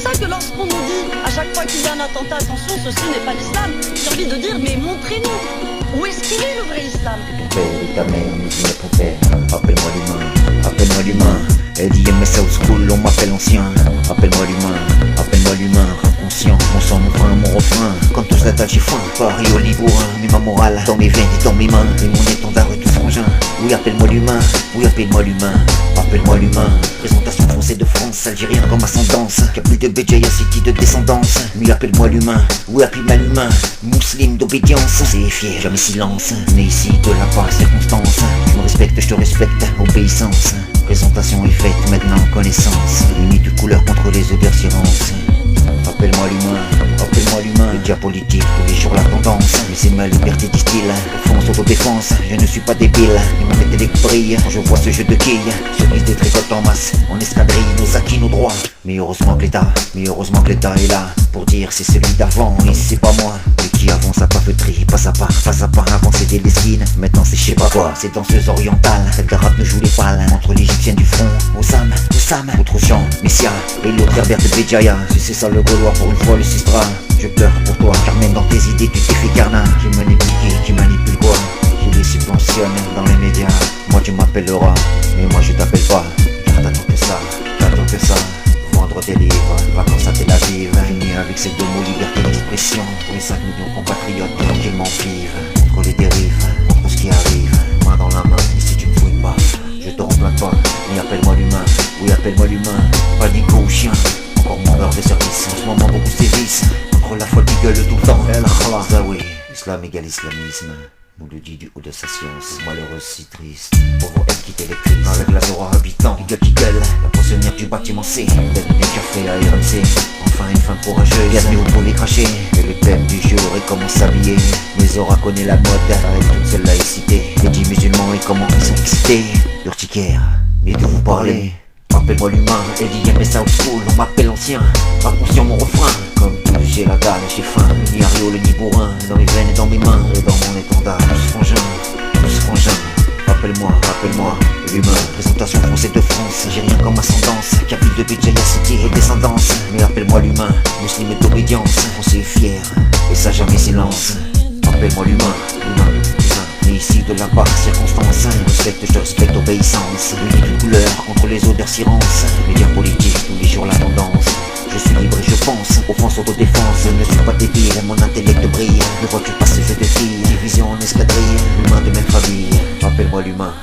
ça que lorsqu'on nous dit à chaque fois qu'il y a un attentat, attention, ceci n'est pas l'islam, j'ai envie de dire, mais montrez-nous, où est-ce qu'il est le vrai islam? Ton père et ta mère nous disent ton père. Appelle-moi l'humain, appelle-moi l'humain. LDMS House School, on m'appelle ancien. Appelle-moi l'humain, appelle-moi l'humain. Inconscient, mon sang, mon frein, mon refrain. Comme tous la j'ai faim, Paris au Libourun. Mais ma morale dans mes veines et dans mes mains. Et mon étendard est tout frangin. Oui, appelle-moi l'humain, oui, appelle-moi l'humain. Appelle-moi l'humain. Présentation français de France, algérien comme ascendance. Qu'a plus de Béjaïa City de descendance. Oui, appelle-moi l'humain, oui, appelle-moi l'humain. Musulman d'obédience, c'est fier, jamais silence. Né ici de la part circonstance. Je me respecte, je te respecte, obéissance. Présentation est faite, maintenant connaissance. Limite de couleur contre les odeurs silences. Appelle-moi l'humain, appelle-moi l'humain. Les dia politiques, tous les jours la tendance. Mais c'est ma liberté disent-ils. Défense, autodéfense, je ne suis pas débile. Et mon intellect brille quand je vois ce jeu de quilles. Cerise des tricotes en masse, on escadrille nos acquis, nos droits. Mais heureusement que l'État est là pour dire c'est celui d'avant et c'est pas moi. Et qui avance à pas feutrie, pas à pas, avant c'était l'esquine, maintenant c'est je sais pas quoi. C'est danseuse orientale, celle de rap ne joue les pales. Entre l'égyptienne du front, Osam, autre Jean, Messia et l'autre Herbert de Béjaïa. Si c'est ça le Gaulois, pour une fois le Sistra. Je pleure pour toi, car même dans tes idées tu t'es fait carnat. Qui manipule quoi? Qui les subventionne dans les médias. Moi tu m'appelleras, mais moi je t'appelle pas. Car t'attends que ça. Vendre des livres, vacances à Tel Aviv. Finir avec ces deux mots, liberté d'expression. Pour les 5 millions de compatriotes tranquillement vivent. Contre les dérives, contre ce qui arrive. Main dans la main, et si tu me fous une baffe, je te remplace pas. Mais appelle-moi l'humain, oui appelle-moi l'humain. Pas d'ego ou chien, encore moins d'heure de service. En ce moment beaucoup sévissent, contre la folle qui gueule tout le temps. El khalas, ah oui, islam égale islamisme. Nous le dit du haut de sa science, malheureuse si triste. Pauvre elle quitte l'électrique avec la Zora habitant. Qui gueule, la pensionnaire du bâtiment C. Donne des cafés à RMC, enfin une femme courageuse. Bienvenue au pour les cracher. Et le thème du jour est comment s'habiller. Mais Zora connaît la mode, avec toute seule laïcité. Les 10 musulmans et comment ils sont excités. Urticaire, mais de vous parler. Appelle-moi l'humain, LDMS House School, on m'appelle ancien. Inconscient mon refrain, comme tout j'ai la dalle, j'ai faim. Ni Ario, le ni bourrin, dans mes veines et dans mes mains. Et dans mon étendard, tous frangins. Appelle-moi l'humain. Présentation français de France, j'ai rien comme ascendance. Capille de Béjaïa City et descendance. Mais appelle-moi l'humain, musulman d'obédience. Français est fier, et ça jamais silence. Appelle-moi l'humain. Mais ici de la part circonstance, je respecte obéissance. Unique couleur contre les odeurs silences. Médias politiques, tous les jours la tendance. Je suis libre et je pense, offense, autodéfense. Je ne suis pas débile, mon intellect brille. Le vois tu passes ce jeu de filles, division en escadrille. L'humain de même famille, appelle-moi l'humain.